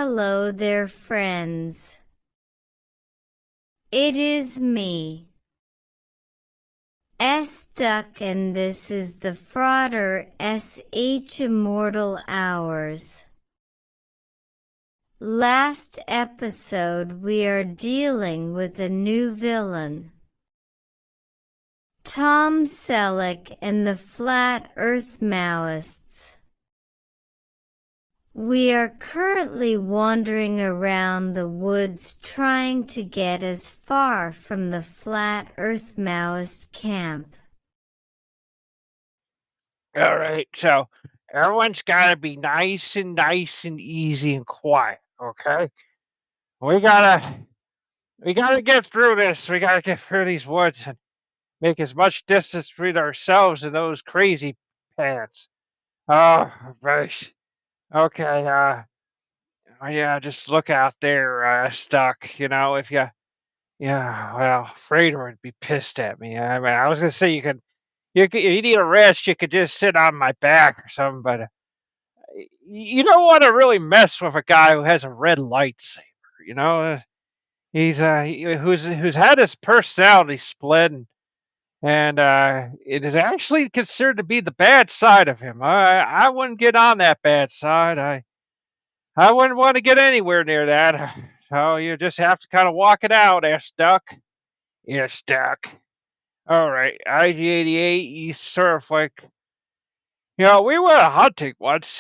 Hello there, friends. It is me, Stuck, and this is the Frater Immortal Hours. Last episode we are dealing with a new villain, Tom Selleck and the Flat Earth MAOISTS. We are currently wandering around the woods trying to get as far from the Flat Earth MAOIST camp. Alright, so everyone's gotta be nice and easy and quiet, okay? We gotta get through this. We gotta get through these woods and make as much distance between ourselves and those crazy pants. Oh, right. Okay, yeah, just look out there, Stuck. If well, Frater would be pissed at me. I mean, I was gonna say you need a rest, you could just sit on my back or something, but you don't want to really mess with a guy who has a red lightsaber. You know, he's who's had his personality split, and it is actually considered to be the bad side of him. I wouldn't get on that bad side. I wouldn't want to get anywhere near that. So you just have to kind of walk it out, Stuck. You're stuck. All right, IG-88, he's sort of like, we went hunting once.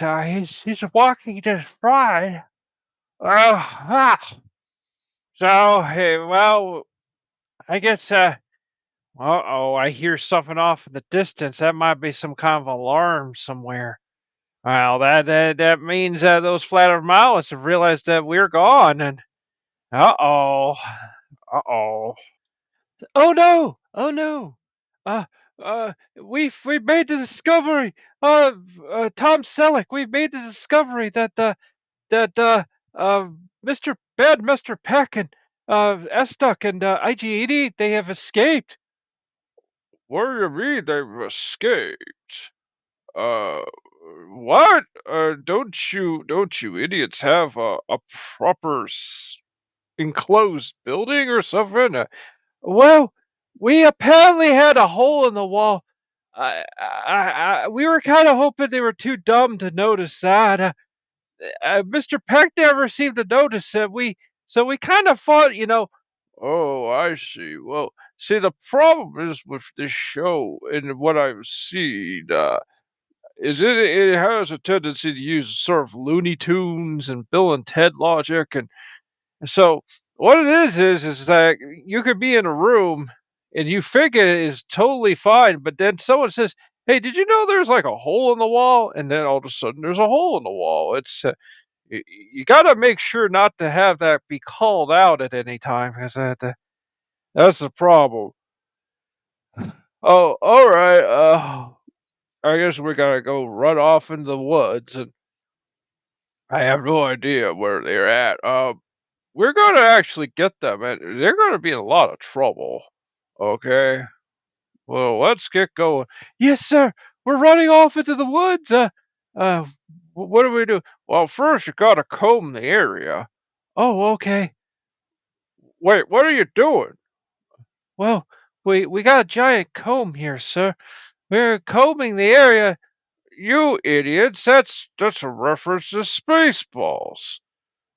He's walking just fine. So, hey, well, I guess, uh-oh, I hear something off in the distance. That might be some kind of alarm somewhere. Well, that means those flat earth Maoists have realized that we're gone, and uh-oh, uh-oh. Oh no! Oh no! Uh, we've made the discovery. Tom Selleck, we've made the discovery that Mr. Peck and Estoc and IG-80, they have escaped. What do you mean they've escaped? Uh, what? Don't you idiots have a proper enclosed building or something? Well, we apparently had a hole in the wall. We were kind of hoping they were too dumb to notice that. Mr. Peck never seemed to notice it. So we kind of thought, Oh, I see. Well, see, the problem is with this show and what I've seen, is it has a tendency to use sort of Looney Tunes and Bill and Ted logic, and so what it is that you could be in a room and you think it is totally fine, but then someone says, "Hey, did you know there's like a hole in the wall?" And then all of a sudden there's a hole in the wall. It's you got to make sure not to have that be called out at any time, because that's the problem. Oh, all right. I guess we gotta go run off into the woods, and I have no idea where they're at. We're gonna actually get them, and they're gonna be in a lot of trouble. Okay. Well, let's get going. Yes, sir. We're running off into the woods. Uh, what do we do? Well, first you gotta comb the area. Oh, okay. Wait, what are you doing? Well, we got a giant comb here, sir. We're combing the area. You idiots! That's a reference to Spaceballs.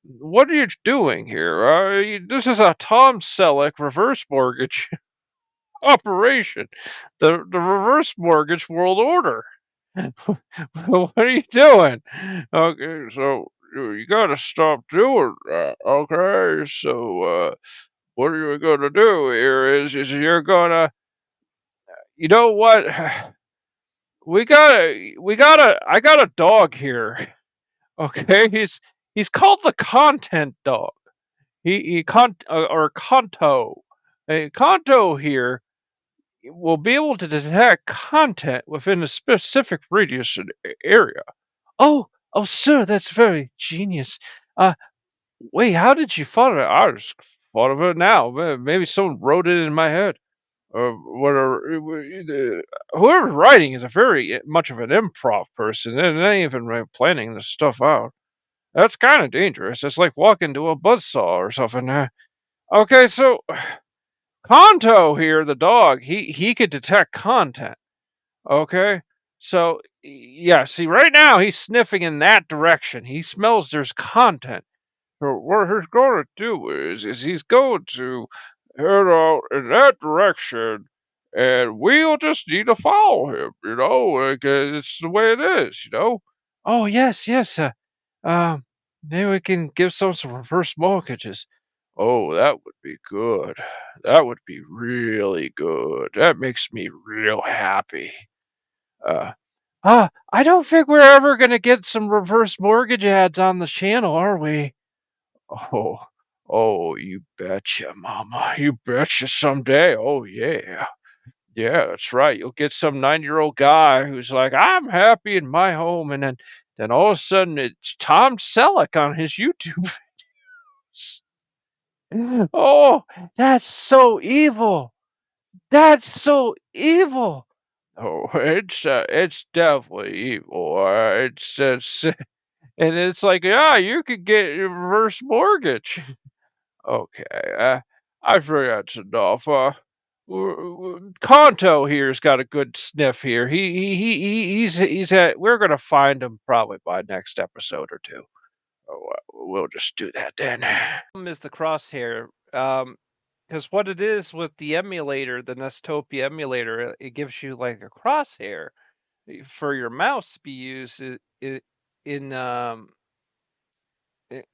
What are you doing here? This is a Tom Selleck reverse mortgage operation. The reverse mortgage world order. What are you doing? Okay, so you gotta stop doing that. Okay, so what are you gonna do here is you're gonna, you know what? I got a dog here. Okay, he's called the content dog. Or Kanto. A Kanto here will be able to detect content within a specific radius and area. Oh, sir, that's very genius. Uh, Wait, how did you thought of it? I just thought of it now. Maybe someone wrote it in my head. Whatever. Whoever's writing is a very much of an improv person. They're not even planning this stuff out. That's kind of dangerous. It's like walking to a buzzsaw or something. Okay, so Kanto here, the dog, he could detect content. Okay, so yeah, see, right now he's sniffing in that direction. He smells there's content. So what he's going to do is he's going to head out in that direction, and we'll just need to follow him. Like it's the way it is. Oh yes, yes. Um, Maybe we can give some reverse mortgages. Oh, that would be good. That would be really good. That makes me real happy. Uh, I don't think we're ever gonna get some reverse mortgage ads on the channel, are we? Oh, oh, you betcha, Mama. You betcha someday. Oh, yeah. Yeah, that's right. You'll get some 9-year-old guy who's like, I'm happy in my home. And then all of a sudden it's Tom Selleck on his YouTube. Oh, that's so evil. That's so evil. Oh, it's definitely evil. And it's like, yeah, you could get a reverse mortgage. Okay, I think that's enough. Kanto here's got a good sniff here. He's at. We're gonna find him probably by next episode or two. Oh, we'll just do that then. Is the crosshair? Because what it is with the emulator, the Nestopia emulator, it gives you like a crosshair for your mouse to be used in in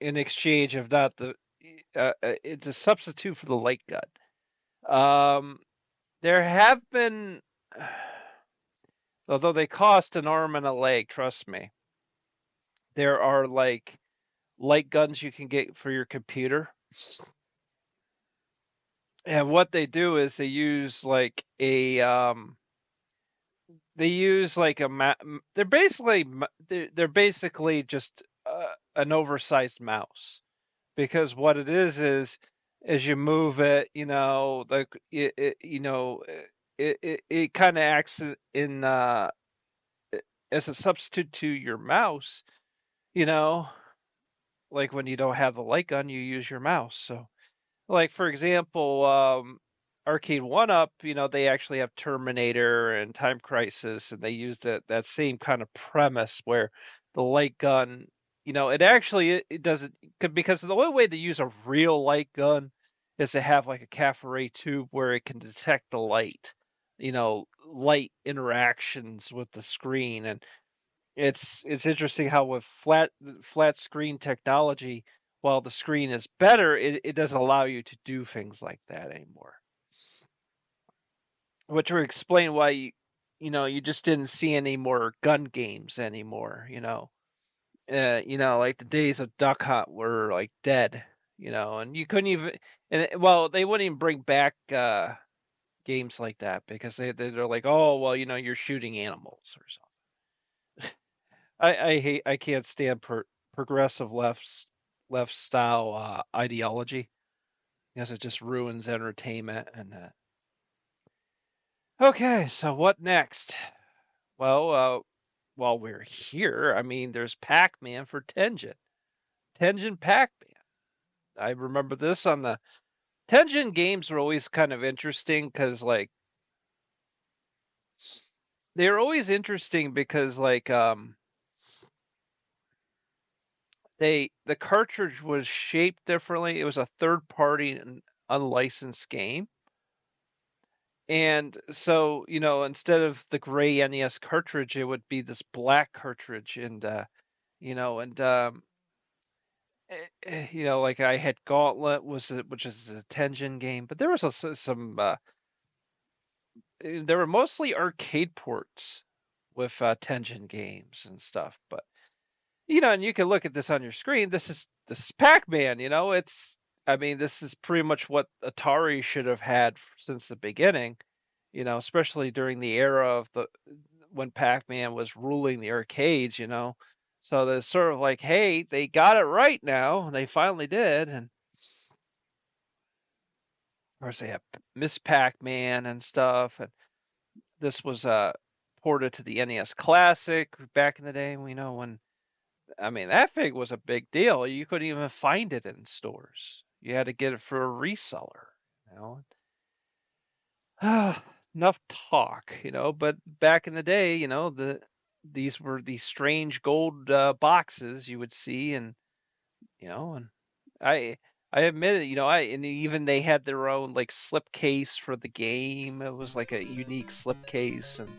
exchange of not the it's a substitute for the light gun. There have been, although they cost an arm and a leg, trust me, there are like light guns you can get for your computer. And what they do is they use like they're basically just an oversized mouse, because what it is as you move it, like it kind of acts in as a substitute to your mouse, you know, like when you don't have the light gun, you use your mouse. So, like for example, Arcade One Up, they actually have Terminator and Time Crisis, and they use that same kind of premise where the light gun, it doesn't, because the only way to use a real light gun is to have like a cafe tube where it can detect the light, light interactions with the screen. And it's interesting how with flat screen technology, while the screen is better, it doesn't allow you to do things like that anymore. Which would explain why you just didn't see any more gun games anymore. Like the days of Duck Hunt were like dead. And you couldn't even, well, they wouldn't even bring back games like that because they're like, oh well, you're shooting animals or something. I can't stand progressive left style ideology, because it just ruins entertainment. And okay, so what next? Well, while we're here, I mean, there's Pac-Man for Tengen. Tengen Pac-Man. I remember this on the Tengen games were always kind of interesting because they're always interesting because the cartridge was shaped differently. It was a third party and unlicensed game. And so, instead of the gray NES cartridge, it would be this black cartridge. And like I had Gauntlet, which is a Tengen game, but there was also some there were mostly arcade ports with Tengen games and stuff. But and you can look at this on your screen. This is Pac-Man. This is pretty much what Atari should have had since the beginning. Especially during the era of when Pac-Man was ruling the arcades. So there's sort of like, hey, they got it right now. They finally did. And of course they have Miss Pac-Man and stuff. And this was ported to the NES Classic back in the day. We know when I mean, that fig was a big deal. You couldn't even find it in stores. You had to get it for a reseller, you know. Enough talk, but back in the day, these were these strange gold boxes you would see, and and I I admit it, and even they had their own like slip case for the game. It was like a unique slip case, and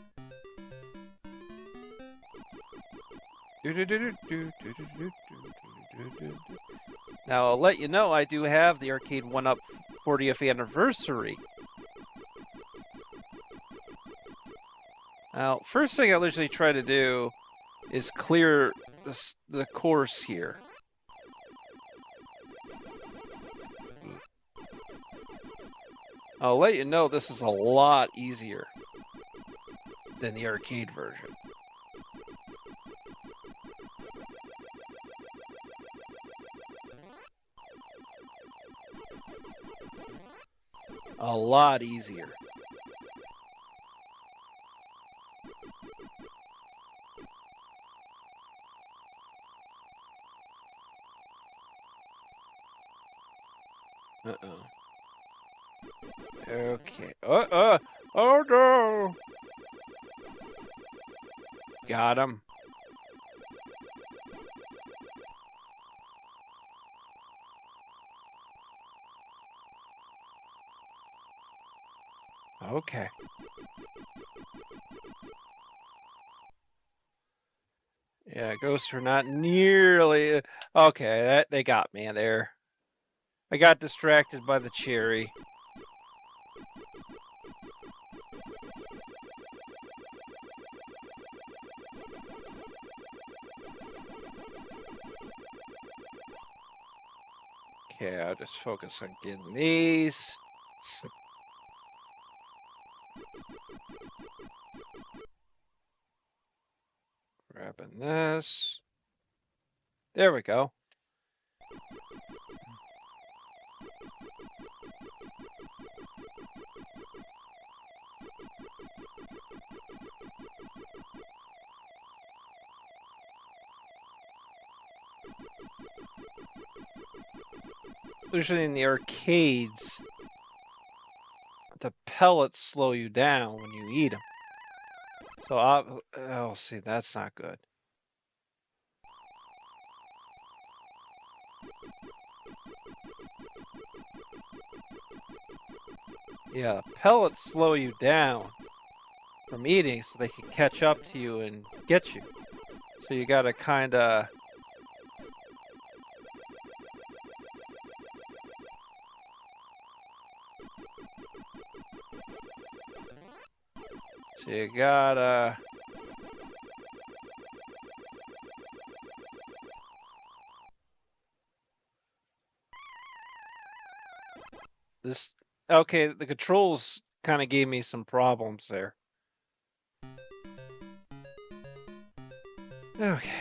now I'll let you know I do have the Arcade 1-Up 40th anniversary. Now, first thing I usually try to do is clear the course here. I'll let you know this is a lot easier than the arcade version. A lot easier. Uh-oh. Okay. Oh no! Got him. Okay. Yeah, ghosts are not nearly... Okay, they got me there. I got distracted by the cherry. Okay, I'll just focus on getting these. Grabbing this. There we go. Usually in the arcades, the pellets slow you down when you eat them. So oh, see, that's not good. Yeah, pellets slow you down from eating so they can catch up to you and get you. So you gotta kinda... So you gotta... This... Okay, the controls kind of gave me some problems there. Okay.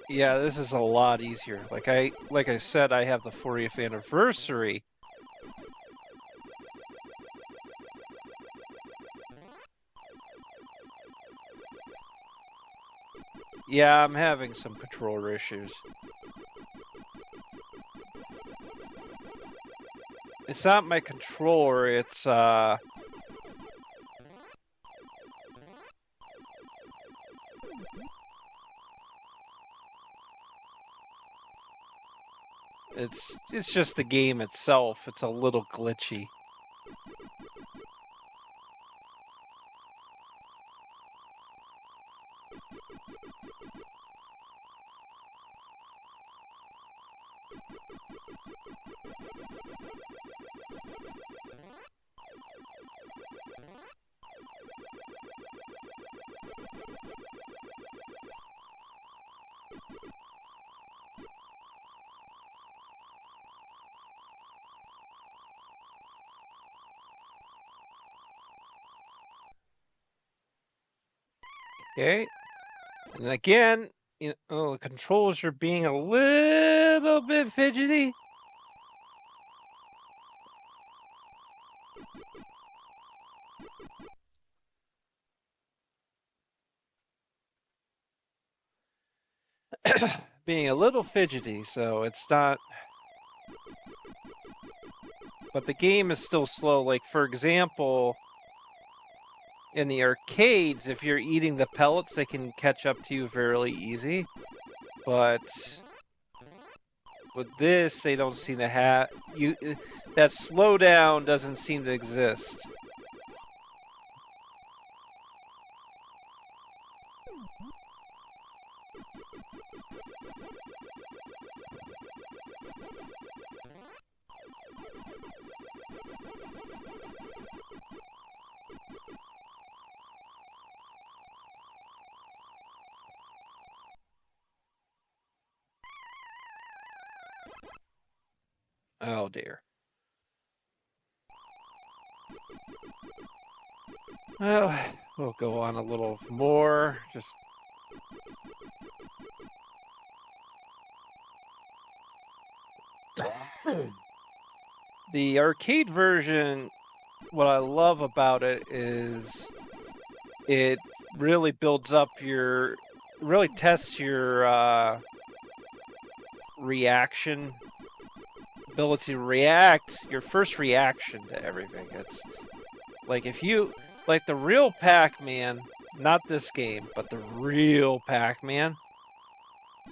Yeah, this is a lot easier. Like I said, I have the 40th anniversary. Yeah, I'm having some controller issues. It's not my controller, it's it's just the game itself. It's a little glitchy. Okay. And again, the controls are being a little bit fidgety. Being a little fidgety, so it's not. But the game is still slow. Like, for example, in the arcades, if you're eating the pellets, they can catch up to you fairly easy. But with this, they don't seem to have you. That slowdown doesn't seem to exist. Oh dear. Well, we'll go on a little more. Just the arcade version. What I love about it is it really builds up really tests your reaction ability to react, your first reaction to everything. It's like if you like the real Pac-Man, not this game, but the real Pac-Man. I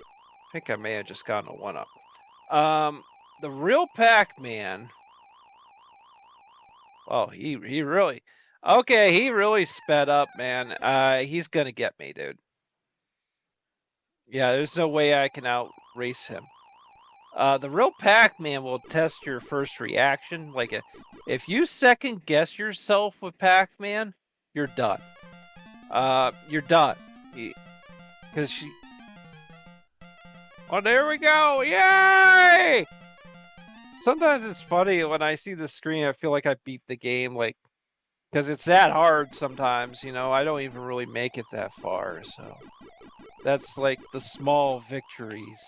think I may have just gotten a 1-up. The real Pac-Man. Oh, he really. Okay, he really sped up, man. He's gonna get me, dude. Yeah, there's no way I can outrace him. The real Pac-Man will test your first reaction. Like, if you second guess yourself with Pac-Man, you're done. You're done. Because she. Oh, there we go! Yay! Sometimes it's funny when I see the screen. I feel like I beat the game, like, because it's that hard. Sometimes, I don't even really make it that far. So that's like the small victories.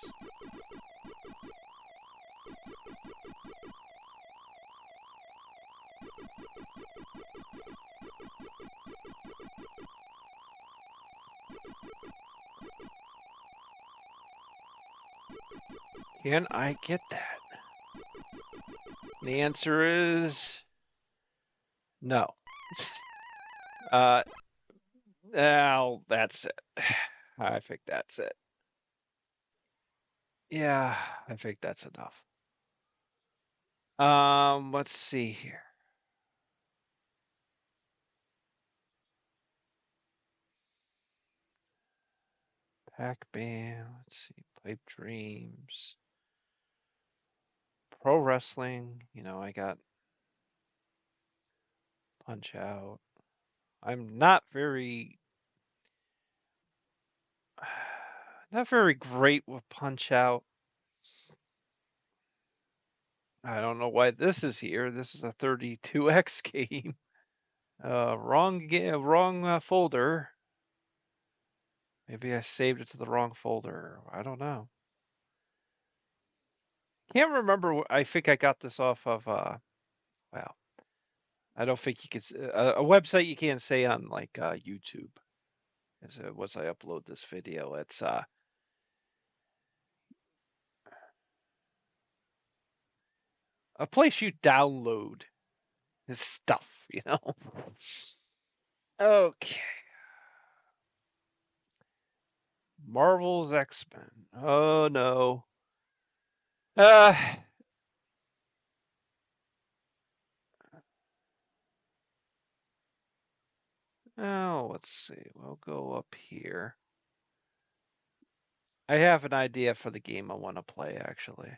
Can I get that? The answer is no. Well, that's it. I think that's it. Yeah, I think that's enough. Let's see here. Pac-Man, let's see, Pipe Dreams. Pro Wrestling, I got Punch Out. I'm not very great with Punch Out. I don't know why this is here. This is a 32X game. Wrong folder. Maybe I saved it to the wrong folder. I don't know. Can't remember. I think I got this off of. Well, I don't think you could. A website you can't say on like YouTube. As once I upload this video, it's a place you download this stuff. Okay. Marvel's X-Men. Oh no. Uh. Oh, let's see. We'll go up here. I have an idea for the game I want to play, actually.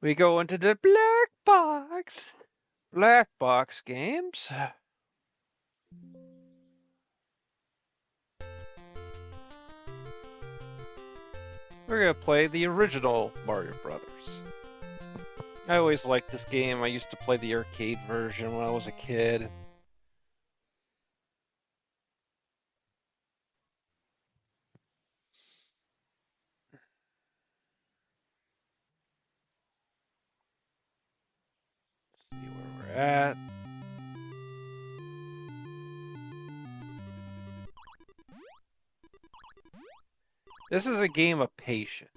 We go into the black box. Black box games. We're gonna play the original Mario Brothers. I always liked this game. I used to play the arcade version when I was a kid. Let's see where we're at. This is a game of patience.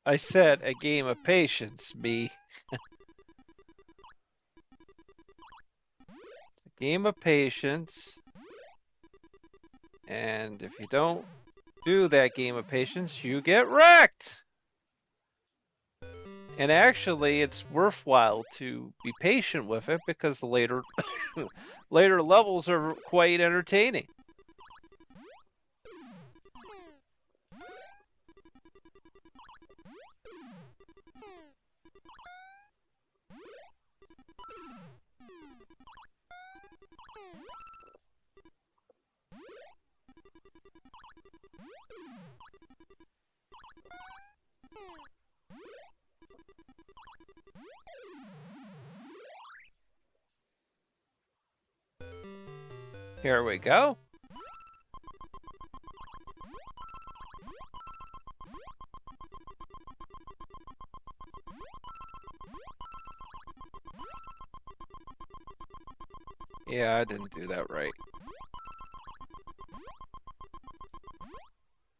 I said a game of patience, me. A game of patience. And if you don't do that game of patience, you get wrecked. And actually, it's worthwhile to be patient with it because the later later levels are quite entertaining. Here we go. Yeah, I didn't do that right.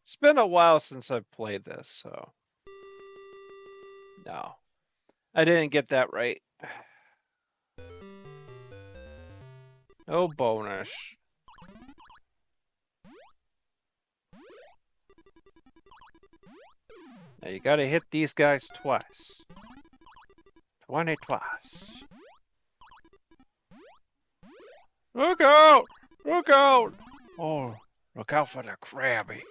It's been a while since I've played this, so... No. I didn't get that right. No bonus. Now you gotta hit these guys twice. 20 twice. Look out! Look out! Oh, look out for the crabbies.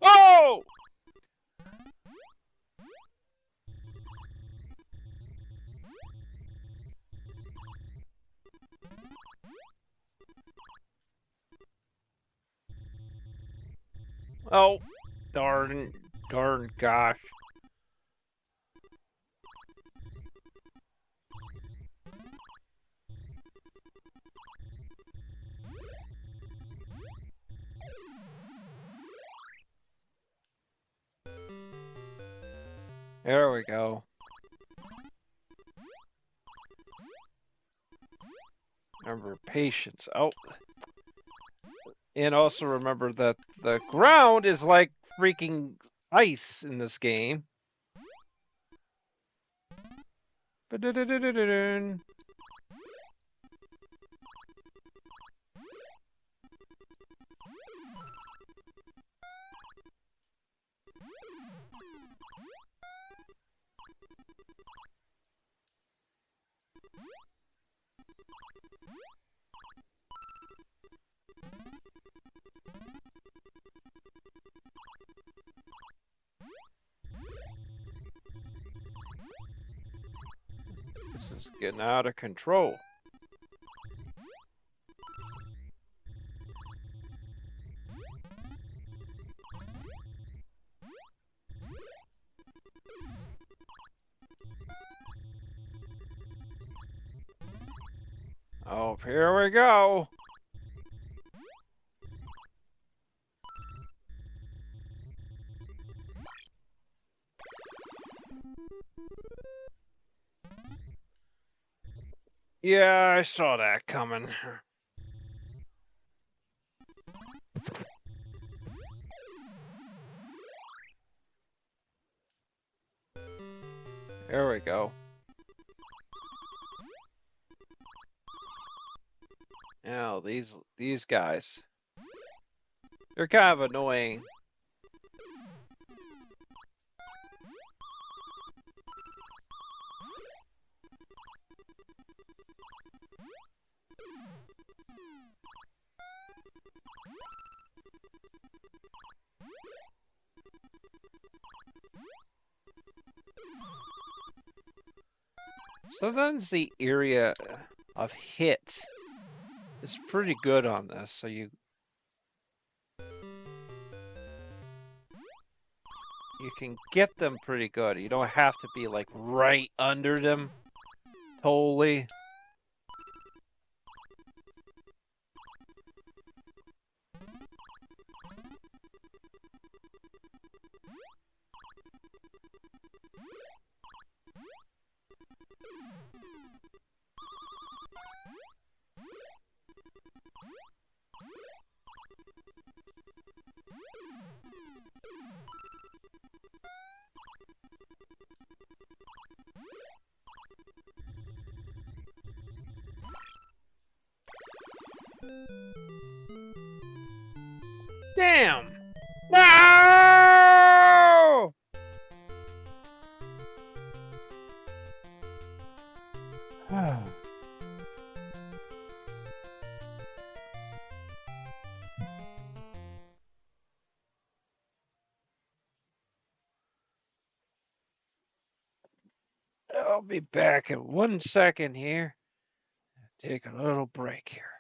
Oh! Oh, darn gosh. There we go. Remember patience. Oh. And also remember that the ground is like freaking ice in this game. Ba-da-da-da-da-da. This is getting out of control. Oh, here we go. Yeah, I saw that coming. There we go. Now, these guys. They're kind of annoying. Sometimes the area of hit is pretty good on this, so you can get them pretty good. You don't have to be like right under them totally. Damn! No! I'll be back in 1 second here. Take a little break here.